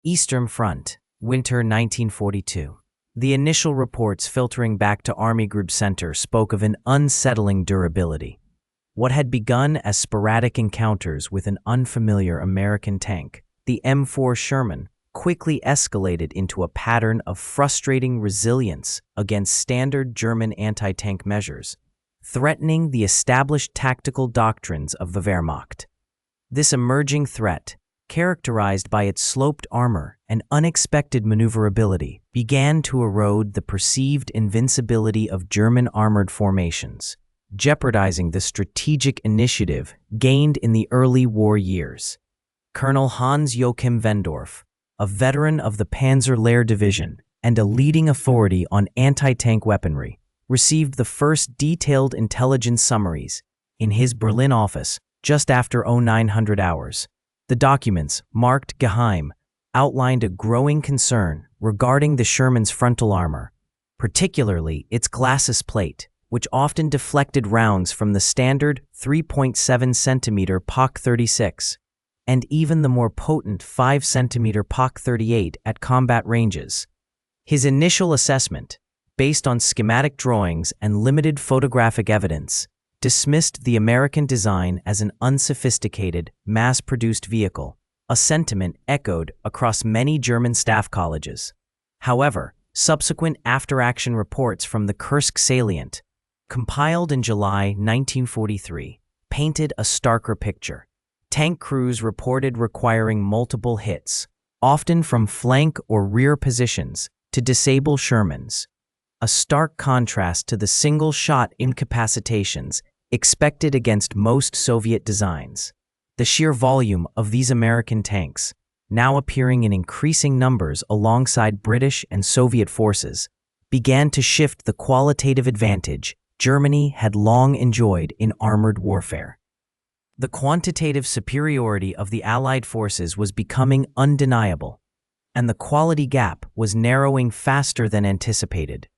Eastern Front, winter 1942. The initial reports filtering back to Army Group Center spoke of an unsettling durability. What had begun as sporadic encounters with an unfamiliar American tank, the M4 Sherman, quickly escalated into a pattern of frustrating resilience against standard German anti-tank measures, threatening the established tactical doctrines of the Wehrmacht. This emerging threat, characterized by its sloped armor and unexpected maneuverability, began to erode the perceived invincibility of German armored formations, jeopardizing the strategic initiative gained in the early war years. Colonel Hans Joachim Wendorf, a veteran of the Panzer Lehr Division and a leading authority on anti-tank weaponry, received the first detailed intelligence summaries in his Berlin office just after 0900 hours. The documents, marked Geheim, outlined a growing concern regarding the Sherman's frontal armor, particularly its glacis plate, which often deflected rounds from the standard 3.7 cm POC 36, and even the more potent 5 cm POC 38 at combat ranges. His initial assessment, based on schematic drawings and limited photographic evidence, dismissed the American design as an unsophisticated, mass-produced vehicle, a sentiment echoed across many German staff colleges. However, subsequent after-action reports from the Kursk salient, compiled in July 1943, painted a starker picture. Tank crews reported requiring multiple hits, often from flank or rear positions, to disable Shermans, a stark contrast to the single-shot incapacitations expected against most Soviet designs. The sheer volume of these American tanks, now appearing in increasing numbers alongside British and Soviet forces, began to shift the qualitative advantage Germany had long enjoyed in armored warfare. The quantitative superiority of the Allied forces was becoming undeniable, and the quality gap was narrowing faster than anticipated.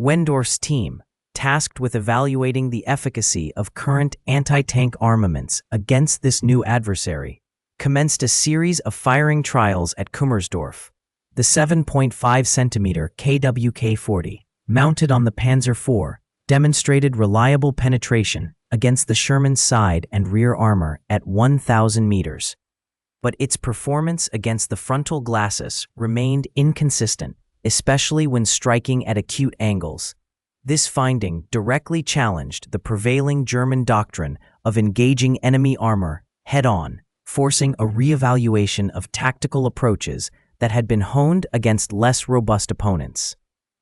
Wendorf's team, tasked with evaluating the efficacy of current anti-tank armaments against this new adversary, commenced a series of firing trials at Kummersdorf. The 7.5 cm KWK-40, mounted on the Panzer IV, demonstrated reliable penetration against the Sherman's side and rear armor at 1,000 meters. But its performance against the frontal glacis remained inconsistent, especially when striking at acute angles. This finding directly challenged the prevailing German doctrine of engaging enemy armor head-on, forcing a reevaluation of tactical approaches that had been honed against less robust opponents.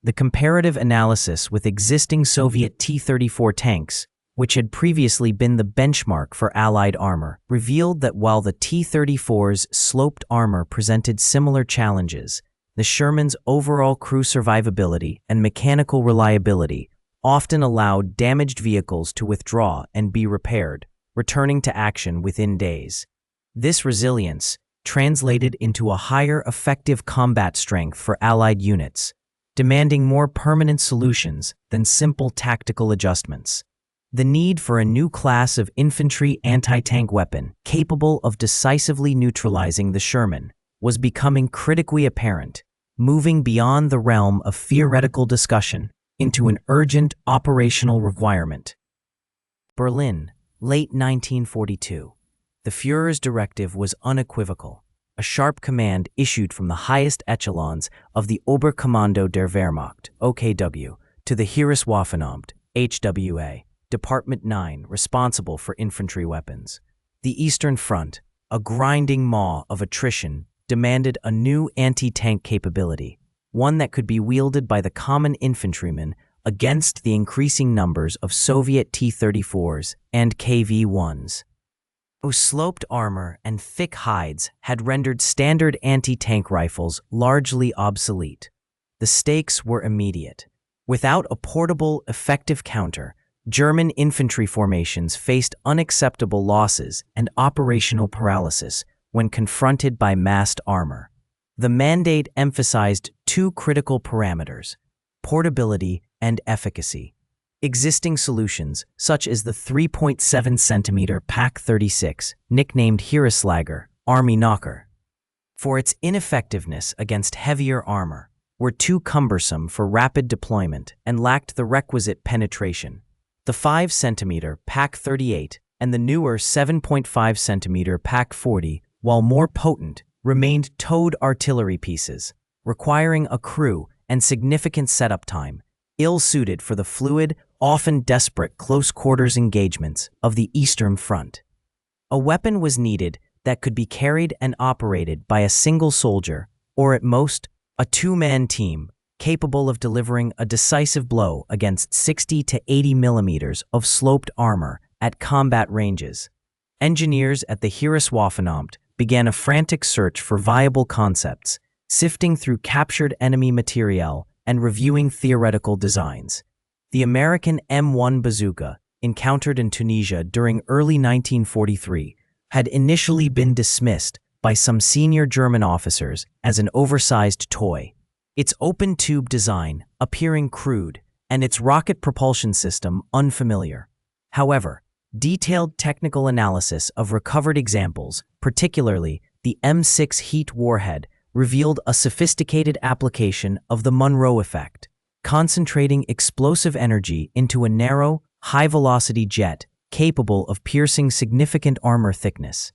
The comparative analysis with existing Soviet T-34 tanks, which had previously been the benchmark for Allied armor, revealed that while the T-34's sloped armor presented similar challenges, the Sherman's overall crew survivability and mechanical reliability often allowed damaged vehicles to withdraw and be repaired, returning to action within days. This resilience translated into a higher effective combat strength for Allied units, demanding more permanent solutions than simple tactical adjustments. The need for a new class of infantry anti-tank weapon capable of decisively neutralizing the Sherman was becoming critically apparent, moving beyond the realm of theoretical discussion into an urgent operational requirement. Berlin, late 1942. The Führer's directive was unequivocal, a sharp command issued from the highest echelons of the Oberkommando der Wehrmacht, OKW, to the Heereswaffenamt, HWA, Department 9, responsible for infantry weapons. The Eastern Front, a grinding maw of attrition, demanded a new anti-tank capability, one that could be wielded by the common infantryman against the increasing numbers of Soviet T-34s and KV-1s. Sloped armor and thick hides had rendered standard anti-tank rifles largely obsolete. The stakes were immediate. Without a portable, effective counter, German infantry formations faced unacceptable losses and operational paralysis when confronted by massed armor. The mandate emphasized two critical parameters: portability and efficacy. Existing solutions, such as the 3.7 cm PAC 36, nicknamed Heereslager, Army Knocker, for its ineffectiveness against heavier armor, were too cumbersome for rapid deployment and lacked the requisite penetration. The 5-centimeter PaK-38 and the newer 7.5-centimeter PaK-40, while more potent, remained towed artillery pieces, requiring a crew and significant setup time, ill-suited for the fluid, often desperate close-quarters engagements of the Eastern Front. A weapon was needed that could be carried and operated by a single soldier, or at most, a two-man team, capable of delivering a decisive blow against 60 to 80 millimeters of sloped armor at combat ranges. Engineers at the Heereswaffenamt began a frantic search for viable concepts, sifting through captured enemy materiel and reviewing theoretical designs. The American M1 Bazooka, encountered in Tunisia during early 1943, had initially been dismissed by some senior German officers as an oversized toy. Its open-tube design appearing crude and its rocket propulsion system unfamiliar. However, detailed technical analysis of recovered examples, particularly the M6 Heat Warhead, revealed a sophisticated application of the Monroe effect, concentrating explosive energy into a narrow, high-velocity jet capable of piercing significant armor thickness.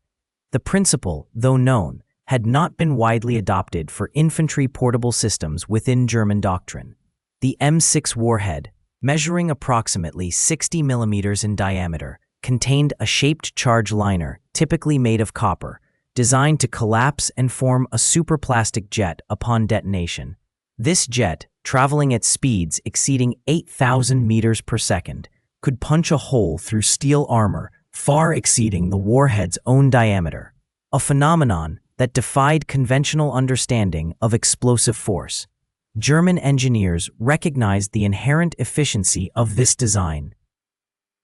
The principle, though known, had not been widely adopted for infantry portable systems within German doctrine. The M6 Warhead, measuring approximately 60 millimeters in diameter, contained a shaped charge liner, typically made of copper, designed to collapse and form a superplastic jet upon detonation. This jet, traveling at speeds exceeding 8,000 meters per second, could punch a hole through steel armor far exceeding the warhead's own diameter, a phenomenon that defied conventional understanding of explosive force. German engineers recognized the inherent efficiency of this design.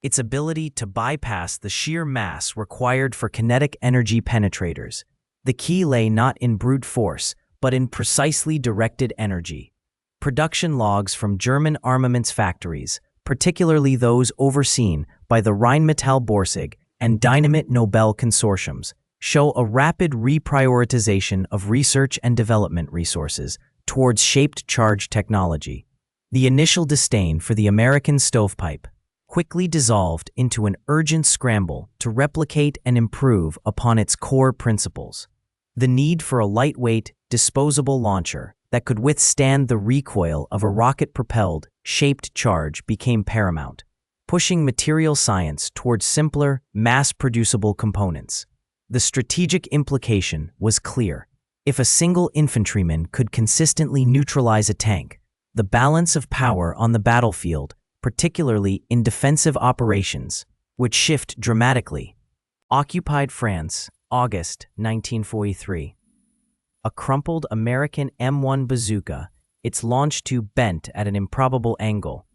Its ability to bypass the sheer mass required for kinetic energy penetrators. The key lay not in brute force, but in precisely directed energy. Production logs from German armaments factories, particularly those overseen by the Rheinmetall-Borsig and Dynamit Nobel consortiums, show a rapid reprioritization of research and development resources towards shaped charge technology. The initial disdain for the American stovepipe quickly dissolved into an urgent scramble to replicate and improve upon its core principles. The need for a lightweight, disposable launcher that could withstand the recoil of a rocket-propelled, shaped charge became paramount, pushing material science towards simpler, mass-producible components. The strategic implication was clear. If a single infantryman could consistently neutralize a tank, the balance of power on the battlefield, particularly in defensive operations, would shift dramatically. Occupied France, August 1943. A crumpled American M1 Bazooka, its launch tube bent at an improbable angle,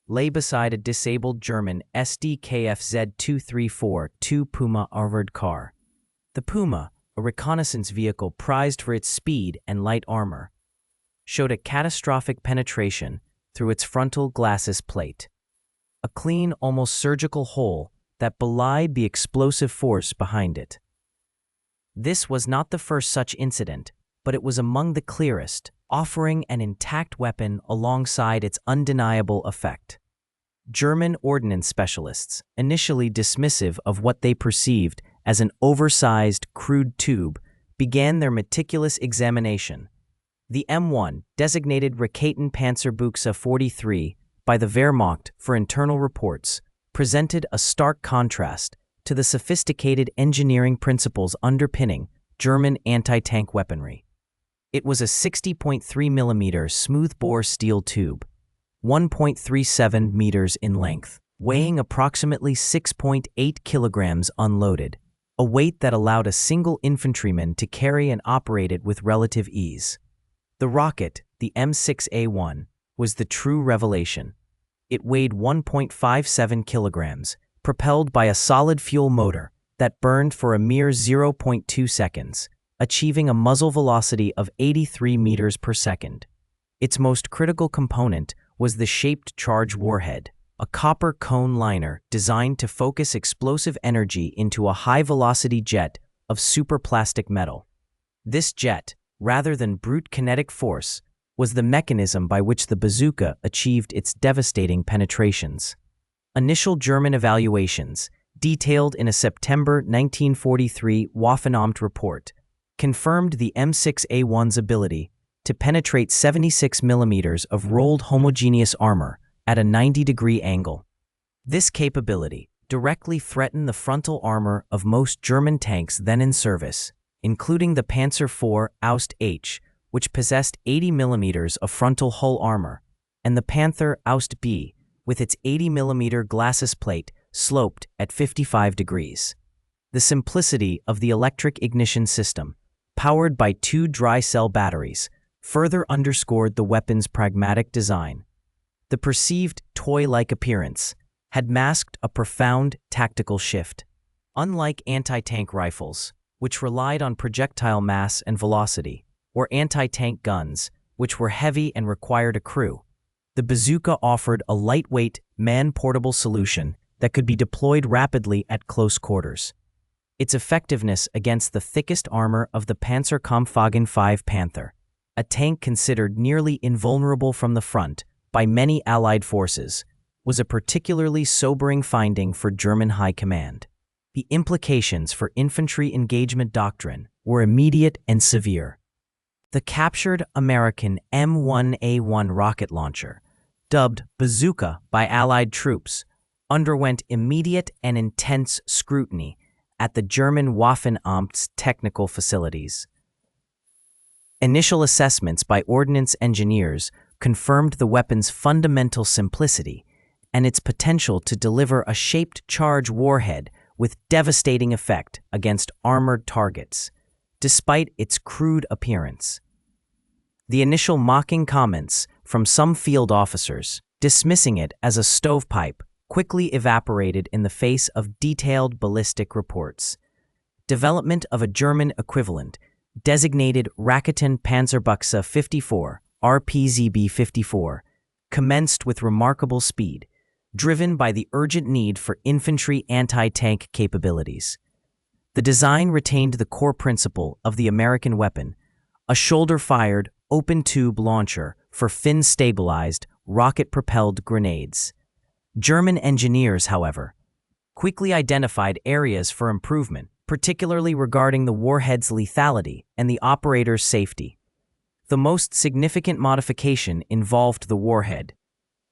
lay beside a disabled German SDKFZ-234-2 Puma armored car. The Puma, a reconnaissance vehicle prized for its speed and light armor, showed a catastrophic penetration through its frontal glacis plate. A clean, almost surgical hole that belied the explosive force behind it. This was not the first such incident, but it was among the clearest, offering an intact weapon alongside its undeniable effect. German ordnance specialists, initially dismissive of what they perceived as an oversized, crude tube, began their meticulous examination. The M1, designated Raketenpanzerbüchse 43 by the Wehrmacht for internal reports, presented a stark contrast to the sophisticated engineering principles underpinning German anti-tank weaponry. It was a 60.3 mm smooth-bore steel tube, 1.37 meters in length, weighing approximately 6.8 kilograms unloaded, a weight that allowed a single infantryman to carry and operate it with relative ease. The rocket, the M6A1, was the true revelation. It weighed 1.57 kilograms, propelled by a solid fuel motor that burned for a mere 0.2 seconds, achieving a muzzle velocity of 83 meters per second. Its most critical component was the shaped charge warhead, a copper cone liner designed to focus explosive energy into a high-velocity jet of superplastic metal. This jet, rather than brute kinetic force, was the mechanism by which the bazooka achieved its devastating penetrations. Initial German evaluations, detailed in a September 1943 Waffenamt report, confirmed the M6A1's ability to penetrate 76 millimeters of rolled homogeneous armor at a 90-degree angle. This capability directly threatened the frontal armor of most German tanks then in service, including the Panzer IV Aust H, which possessed 80 millimeters of frontal hull armor, and the Panther Aust B, with its 80 millimeter glacis plate sloped at 55 degrees. The simplicity of the electric ignition system, powered by 2 dry cell batteries, further underscored the weapon's pragmatic design. The perceived toy-like appearance had masked a profound tactical shift. Unlike anti-tank rifles, which relied on projectile mass and velocity, or anti-tank guns, which were heavy and required a crew, the bazooka offered a lightweight, man-portable solution that could be deployed rapidly at close quarters. Its effectiveness against the thickest armor of the Panzerschreck V Panther, a tank considered nearly invulnerable from the front by many Allied forces, was a particularly sobering finding for German high command. The implications for infantry engagement doctrine were immediate and severe. The captured American M1A1 rocket launcher, dubbed Bazooka by Allied troops, underwent immediate and intense scrutiny at the German Waffenamt's technical facilities. Initial assessments by ordnance engineers confirmed the weapon's fundamental simplicity and its potential to deliver a shaped charge warhead with devastating effect against armored targets, despite its crude appearance. The initial mocking comments from some field officers, dismissing it as a stovepipe, quickly evaporated in the face of detailed ballistic reports. Development of a German equivalent, designated Raketenpanzerbüchse 54, RPZB 54, commenced with remarkable speed, driven by the urgent need for infantry anti-tank capabilities. The design retained the core principle of the American weapon, a shoulder-fired, open-tube launcher for fin-stabilized, rocket-propelled grenades. German engineers, however, quickly identified areas for improvement, particularly regarding the warhead's lethality and the operator's safety. The most significant modification involved the warhead.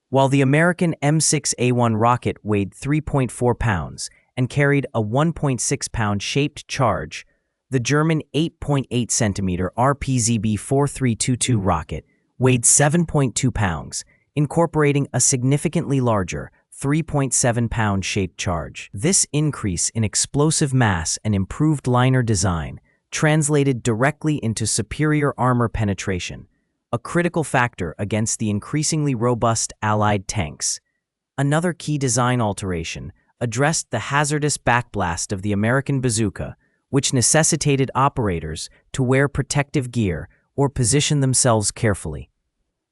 While the American M6A1 rocket weighed 3.4 pounds and carried a 1.6-pound shaped charge, the German 8.8 centimeter RPZB 4322 rocket weighed 7.2 pounds, incorporating a significantly larger 3.7-pound shaped charge. This increase in explosive mass and improved liner design translated directly into superior armor penetration, a critical factor against the increasingly robust Allied tanks. Another key design alteration addressed the hazardous backblast of the American bazooka, which necessitated operators to wear protective gear or position themselves carefully.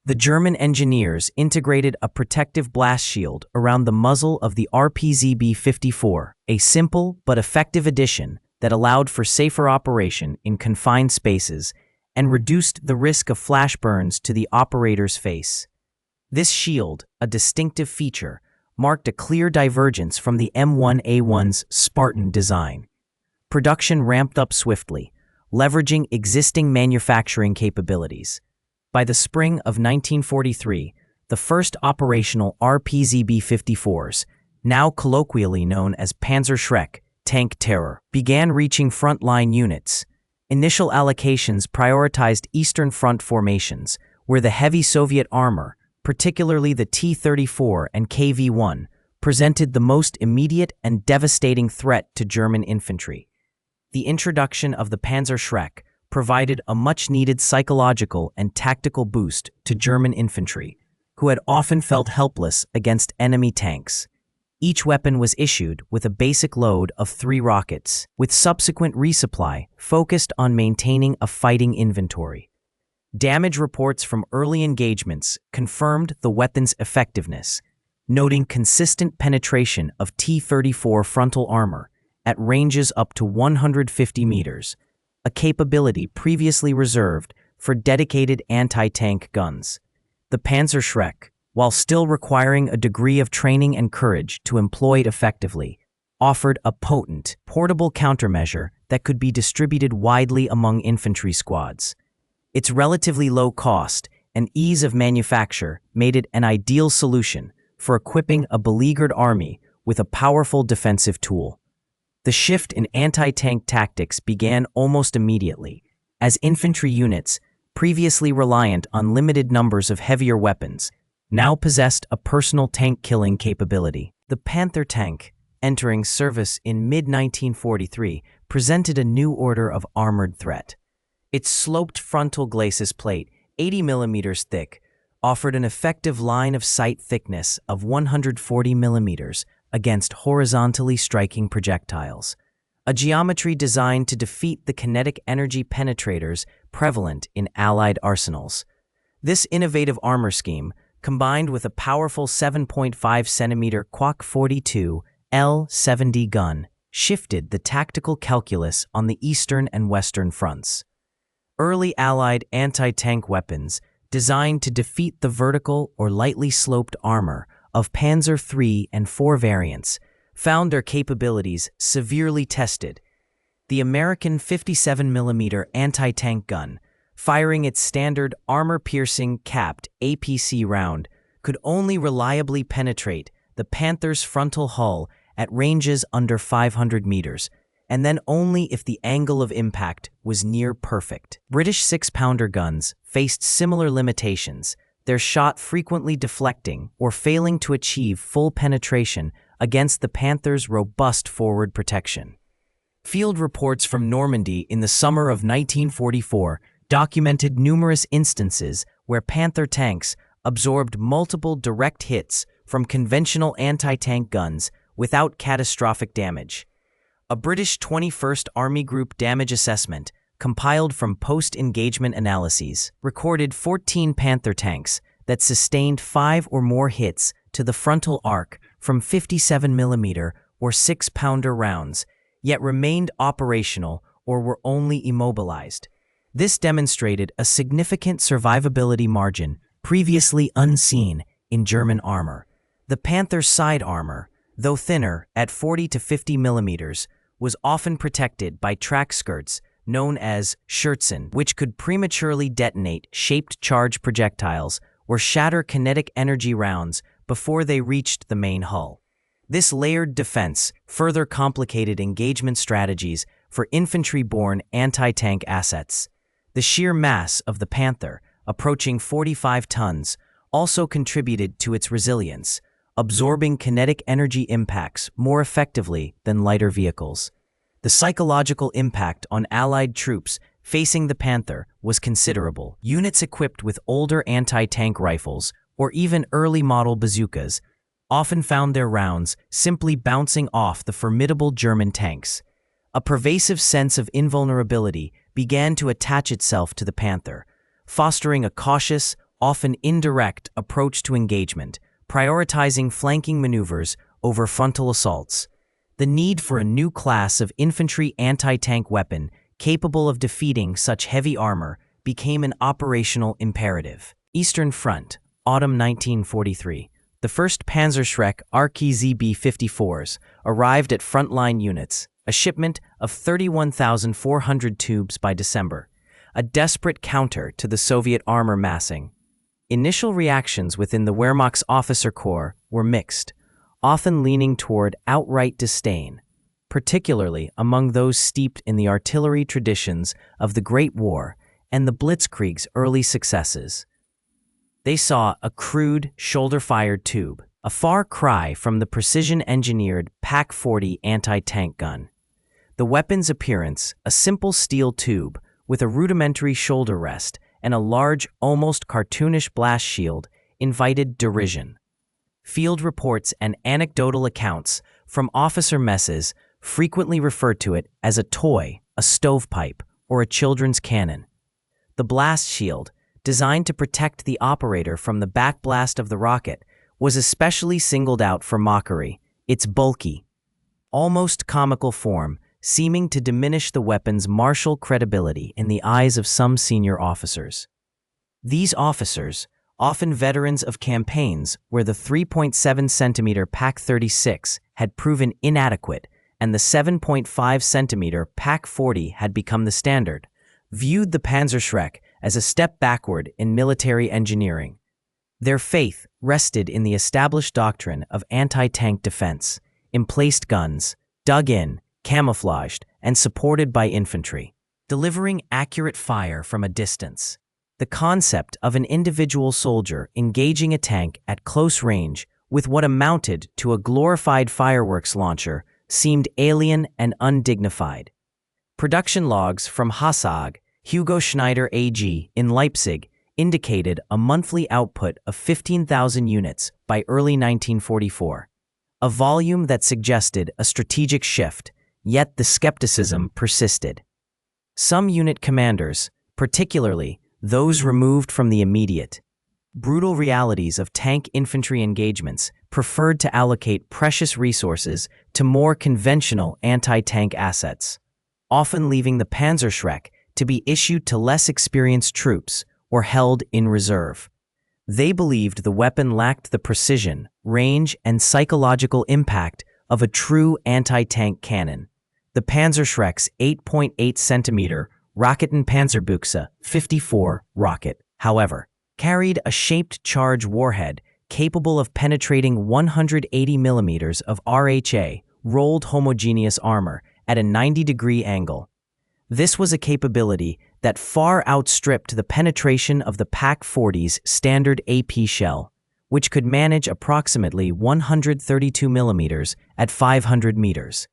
The German engineers integrated a protective blast shield around the muzzle of the RPZB 54, a simple but effective addition that allowed for safer operation in confined spaces and reduced the risk of flash burns to the operator's face. This shield, a distinctive feature, marked a clear divergence from the M1A1's Spartan design. Production ramped up swiftly, leveraging existing manufacturing capabilities. By the spring of 1943, the first operational RPZB 54s, now colloquially known as Panzerschreck, tank terror, began reaching frontline units. Initial allocations prioritized Eastern Front formations, where the heavy Soviet armor, particularly the T-34 and KV-1, presented the most immediate and devastating threat to German infantry. The introduction of the Panzerschreck provided a much-needed psychological and tactical boost to German infantry, who had often felt helpless against enemy tanks. Each weapon was issued with a basic load of 3 rockets, with subsequent resupply focused on maintaining a fighting inventory. Damage reports from early engagements confirmed the weapon's effectiveness, noting consistent penetration of T-34 frontal armor at ranges up to 150 meters, a capability previously reserved for dedicated anti-tank guns. The Panzerschreck, while still requiring a degree of training and courage to employ it effectively, offered a potent, portable countermeasure that could be distributed widely among infantry squads. Its relatively low cost and ease of manufacture made it an ideal solution for equipping a beleaguered army with a powerful defensive tool. The shift in anti-tank tactics began almost immediately, as infantry units, previously reliant on limited numbers of heavier weapons, now possessed a personal tank-killing capability. The Panther tank, entering service in mid-1943, presented a new order of armored threat. Its sloped frontal glacis plate, 80 millimeters thick, offered an effective line of sight thickness of 140 millimeters against horizontally striking projectiles, a geometry designed to defeat the kinetic energy penetrators prevalent in Allied arsenals. This innovative armor scheme, combined with a powerful 7.5 centimeter Quak 42 L-70 gun, shifted the tactical calculus on the eastern and western fronts. Early Allied anti-tank weapons, designed to defeat the vertical or lightly sloped armor of Panzer III and IV variants, found their capabilities severely tested. The American 57mm anti-tank gun, firing its standard armor-piercing capped APC round, could only reliably penetrate the Panther's frontal hull at ranges under 500 meters, and then only if the angle of impact was near perfect. British 6-pounder guns faced similar limitations, their shot frequently deflecting or failing to achieve full penetration against the Panther's robust forward protection. Field reports from Normandy in the summer of 1944 documented numerous instances where Panther tanks absorbed multiple direct hits from conventional anti-tank guns without catastrophic damage. A British 21st Army Group damage assessment, compiled from post-engagement analyses, recorded 14 Panther tanks that sustained 5 or more hits to the frontal arc from 57mm or 6-pounder rounds, yet remained operational or were only immobilized. This demonstrated a significant survivability margin previously unseen in German armor. The Panther's side armor, though thinner at 40 to 50 millimeters, was often protected by track skirts known as Schürzen, which could prematurely detonate shaped charge projectiles or shatter kinetic energy rounds before they reached the main hull. This layered defense further complicated engagement strategies for infantry-borne anti-tank assets. The sheer mass of the Panther, approaching 45 tons, also contributed to its resilience, absorbing kinetic energy impacts more effectively than lighter vehicles. The psychological impact on Allied troops facing the Panther was considerable. Units equipped with older anti-tank rifles, or even early-model bazookas, often found their rounds simply bouncing off the formidable German tanks. A pervasive sense of invulnerability began to attach itself to the Panther, fostering a cautious, often indirect approach to engagement, prioritizing flanking maneuvers over frontal assaults. The need for a new class of infantry anti-tank weapon capable of defeating such heavy armor became an operational imperative. Eastern Front, autumn 1943. The first Panzerschreck RKZB-54s arrived at frontline units, a shipment of 31,400 tubes by December, a desperate counter to the Soviet armor massing. Initial reactions within the Wehrmacht's officer corps were mixed, often leaning toward outright disdain, particularly among those steeped in the artillery traditions of the Great War and the Blitzkrieg's early successes. They saw a crude, shoulder-fired tube, a far cry from the precision-engineered PaK-40 anti-tank gun. The weapon's appearance, a simple steel tube with a rudimentary shoulder rest and a large, almost cartoonish blast shield, invited derision. Field reports and anecdotal accounts from officer messes frequently referred to it as a toy, a stovepipe, or a children's cannon. The blast shield, designed to protect the operator from the backblast of the rocket, was especially singled out for mockery. Its bulky, almost comical form seeming to diminish the weapon's martial credibility in the eyes of some senior officers. These officers, often veterans of campaigns where the 3.7-centimeter PaK-36 had proven inadequate and the 7.5-centimeter PaK-40 had become the standard, viewed the Panzerschreck as a step backward in military engineering. Their faith rested in the established doctrine of anti-tank defense, emplaced guns, dug in, camouflaged, and supported by infantry, delivering accurate fire from a distance. The concept of an individual soldier engaging a tank at close range with what amounted to a glorified fireworks launcher seemed alien and undignified. Production logs from Hassag, Hugo Schneider AG in Leipzig indicated a monthly output of 15,000 units by early 1944, a volume that suggested a strategic shift, yet the skepticism persisted. Some unit commanders, particularly those removed from the immediate, brutal realities of tank infantry engagements, preferred to allocate precious resources to more conventional anti-tank assets, often leaving the Panzerschreck to be issued to less experienced troops or held in reserve. They believed the weapon lacked the precision, range, and psychological impact of a true anti-tank cannon. The Panzerschreck's 8.8-centimeter Raketenpanzerbüchse 54 rocket, however, carried a shaped charge warhead capable of penetrating 180 millimeters of RHA, rolled homogeneous armor, at a 90-degree angle. This was a capability that far outstripped the penetration of the PaK-40's standard AP shell, which could manage approximately 132 millimeters at 500 meters.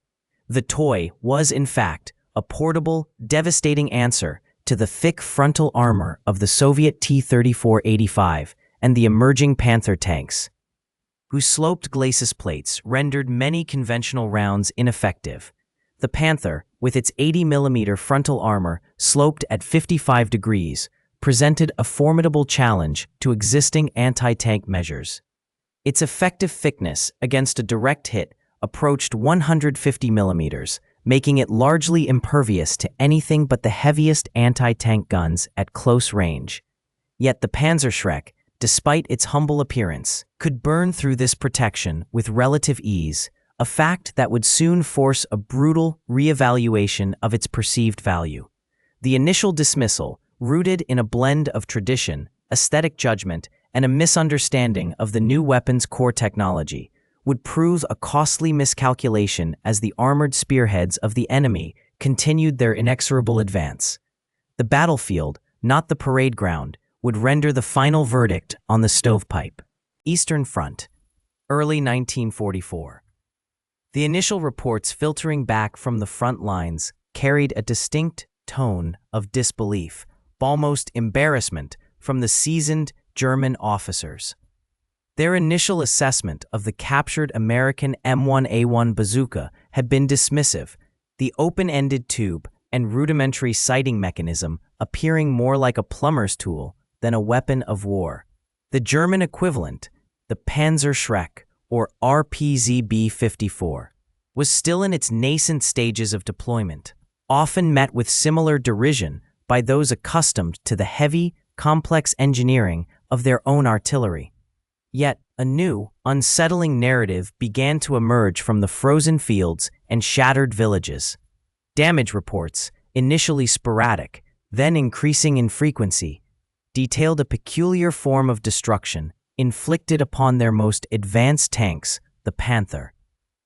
The toy was, in fact, a portable, devastating answer to the thick frontal armor of the Soviet T-34-85 and the emerging Panther tanks, whose sloped glacis plates rendered many conventional rounds ineffective. The Panther, with its 80mm frontal armor sloped at 55 degrees, presented a formidable challenge to existing anti-tank measures. Its effective thickness against a direct hit approached 150 millimeters, making it largely impervious to anything but the heaviest anti-tank guns at close range. Yet the Panzerschreck, despite its humble appearance, could burn through this protection with relative ease, a fact that would soon force a brutal re-evaluation of its perceived value. The initial dismissal, rooted in a blend of tradition, aesthetic judgment, and a misunderstanding of the new weapon's core technology, would prove a costly miscalculation as the armored spearheads of the enemy continued their inexorable advance. The battlefield, not the parade ground, would render the final verdict on the stovepipe. Eastern Front, early 1944. The initial reports filtering back from the front lines carried a distinct tone of disbelief, almost embarrassment, from the seasoned German officers. Their initial assessment of the captured American M1 Bazooka had been dismissive, the open-ended tube and rudimentary sighting mechanism appearing more like a plumber's tool than a weapon of war. The German equivalent, the Panzerschreck, or RPZB-54, was still in its nascent stages of deployment, often met with similar derision by those accustomed to the heavy, complex engineering of their own artillery. Yet, a new, unsettling narrative began to emerge from the frozen fields and shattered villages. Damage reports, initially sporadic, then increasing in frequency, detailed a peculiar form of destruction inflicted upon their most advanced tanks, the Panther.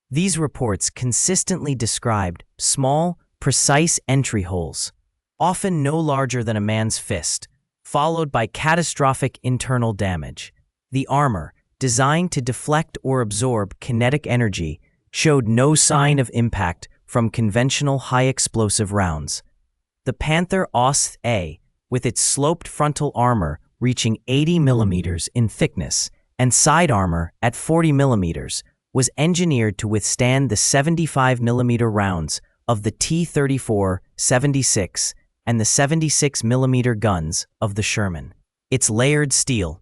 These reports consistently described small, precise entry holes, often no larger than a man's fist, followed by catastrophic internal damage. The armor, designed to deflect or absorb kinetic energy, showed no sign of impact from conventional high-explosive rounds. The Panther OS-A, with its sloped frontal armor reaching 80 millimeters in thickness and side armor at 40 millimeters, was engineered to withstand the 75 millimeter rounds of the T-34-76 and the 76 millimeter guns of the Sherman. Its layered steel,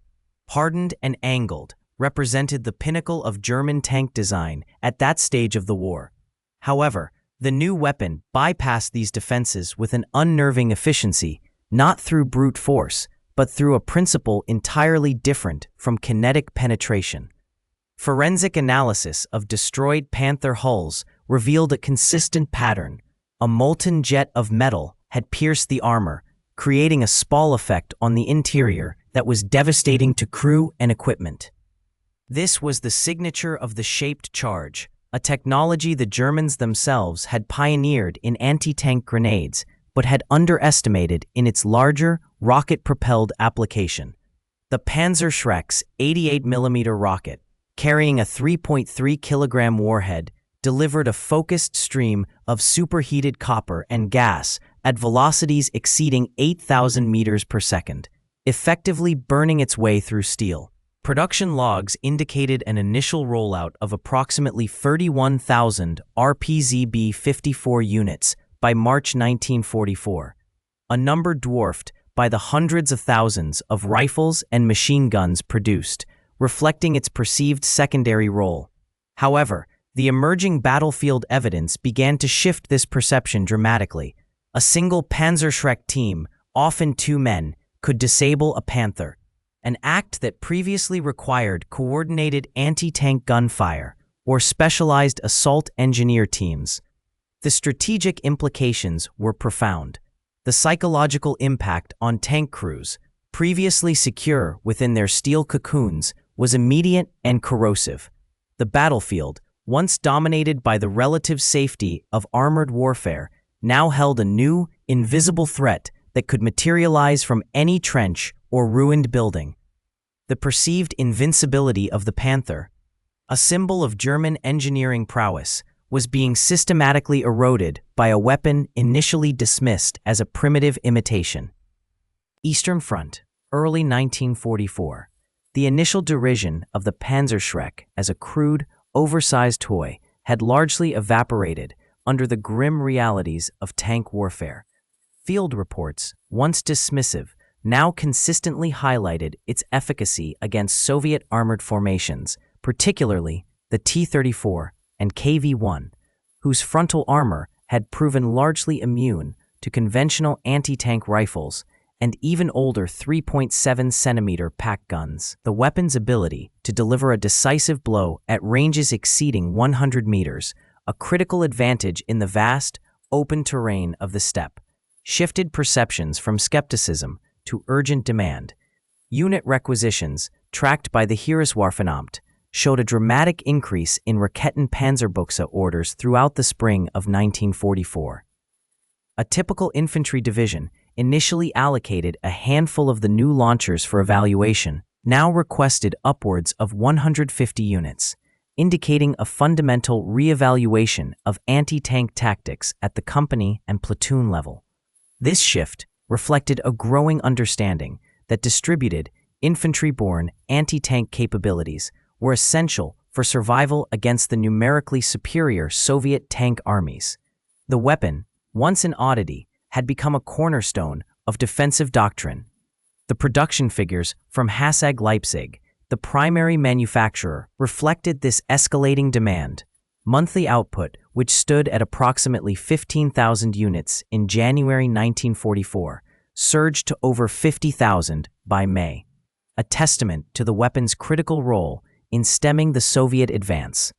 hardened and angled, represented the pinnacle of German tank design at that stage of the war. However, The new weapon bypassed these defenses with an unnerving efficiency, not through brute force, but through a principle entirely different from kinetic penetration. Forensic analysis of destroyed Panther hulls revealed a consistent pattern. A molten jet of metal had pierced the armor, creating a spall effect on the interior that was devastating to crew and equipment. This was the signature of the shaped charge, a technology the Germans themselves had pioneered in anti-tank grenades, but had underestimated in its larger, rocket-propelled application. The Panzerschreck's 88mm rocket, carrying a 3.3-kilogram warhead, delivered a focused stream of superheated copper and gas at velocities exceeding 8,000 meters per second, effectively burning its way through steel. Production logs indicated an initial rollout of approximately 31,000 RPZB-54 units by March 1944, a number dwarfed by the hundreds of thousands of rifles and machine guns produced, reflecting its perceived secondary role. However, the emerging battlefield evidence began to shift this perception dramatically. A single Panzerschreck team, often 2 men, could disable a Panther, an act that previously required coordinated anti-tank gunfire or specialized assault engineer teams. The strategic implications were profound. The psychological impact on tank crews, previously secure within their steel cocoons, was immediate and corrosive. The battlefield, once dominated by the relative safety of armored warfare, now held a new, invisible threat that could materialize from any trench or ruined building. The perceived invincibility of the Panther, a symbol of German engineering prowess, was being systematically eroded by a weapon initially dismissed as a primitive imitation. Eastern Front, early 1944. The initial derision of the Panzerschreck as a crude, oversized toy had largely evaporated under the grim realities of tank warfare. Field reports, once dismissive, now consistently highlighted its efficacy against Soviet armored formations, particularly the T-34 and KV-1, whose frontal armor had proven largely immune to conventional anti-tank rifles and even older 3.7-centimeter pack guns. The weapon's ability to deliver a decisive blow at ranges exceeding 100 meters, a critical advantage in the vast, open terrain of the steppe, shifted perceptions from skepticism to urgent demand. Unit requisitions, tracked by the Heereswaffenamt, showed a dramatic increase in Raketenpanzerbüchse orders throughout the spring of 1944. A typical infantry division, initially allocated a handful of the new launchers for evaluation, now requested upwards of 150 units, indicating a fundamental re-evaluation of anti-tank tactics at the company and platoon level. This shift reflected a growing understanding that distributed, infantry-borne anti-tank capabilities were essential for survival against the numerically superior Soviet tank armies. The weapon, once an oddity, had become a cornerstone of defensive doctrine. The production figures from Hasag Leipzig, the primary manufacturer, reflected this escalating demand. Monthly output, which stood at approximately 15,000 units in January 1944, surged to over 50,000 by May, a testament to the weapon's critical role in stemming the Soviet advance.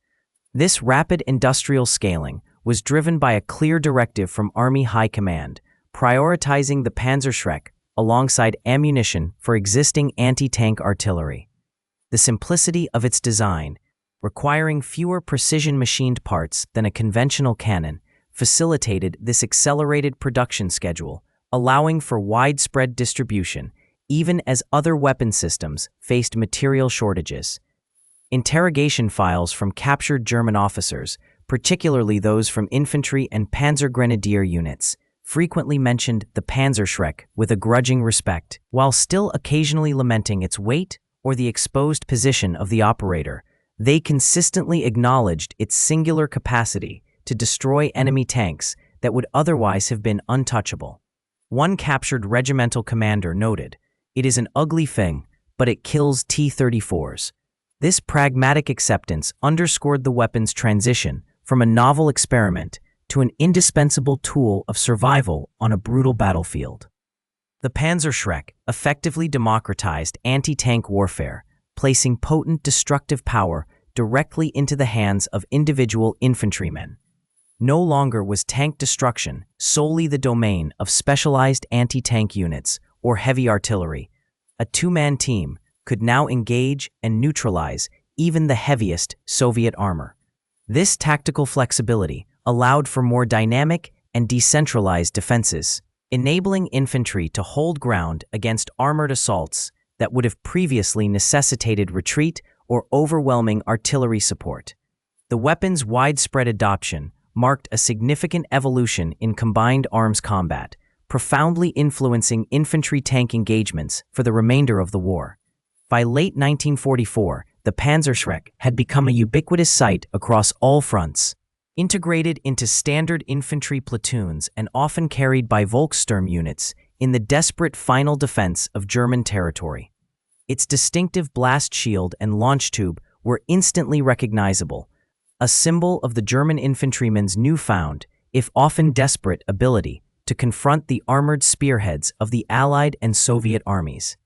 This rapid industrial scaling was driven by a clear directive from Army High Command, prioritizing the Panzerschreck alongside ammunition for existing anti-tank artillery. The simplicity of its design, requiring fewer precision-machined parts than a conventional cannon, facilitated this accelerated production schedule, allowing for widespread distribution, even as other weapon systems faced material shortages. Interrogation files from captured German officers, particularly those from infantry and Panzer Grenadier units, frequently mentioned the Panzerschreck with a grudging respect, while still occasionally lamenting its weight or the exposed position of the operator. They consistently acknowledged its singular capacity to destroy enemy tanks that would otherwise have been untouchable. One captured regimental commander noted, "It is an ugly thing, but it kills T-34s." This pragmatic acceptance underscored the weapon's transition from a novel experiment to an indispensable tool of survival on a brutal battlefield. The Panzerschreck effectively democratized anti-tank warfare, placing potent destructive power directly into the hands of individual infantrymen. No longer was tank destruction solely the domain of specialized anti-tank units or heavy artillery. A two-man team could now engage and neutralize even the heaviest Soviet armor. This tactical flexibility allowed for more dynamic and decentralized defenses, enabling infantry to hold ground against armored assaults that would have previously necessitated retreat or overwhelming artillery support. The weapon's widespread adoption marked a significant evolution in combined arms combat, profoundly influencing infantry-tank engagements for the remainder of the war. By late 1944, the Panzerschreck had become a ubiquitous sight across all fronts. Integrated into standard infantry platoons and often carried by Volkssturm units in the desperate final defense of German territory. Its distinctive blast shield and launch tube were instantly recognizable, a symbol of the German infantryman's newfound, if often desperate, ability to confront the armored spearheads of the Allied and Soviet armies.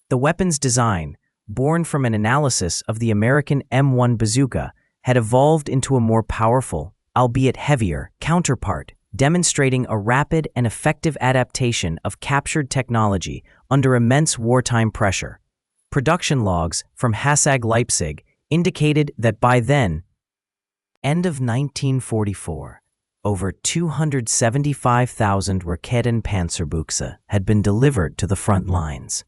The weapon's design, born from an analysis of the American M1 Bazooka, had evolved into a more powerful, albeit heavier, counterpart, demonstrating a rapid and effective adaptation of captured technology under immense wartime pressure. Production logs from Hasag Leipzig indicated that by then, end of 1944, over 275,000 Raketenpanzerbüchse had been delivered to the front lines.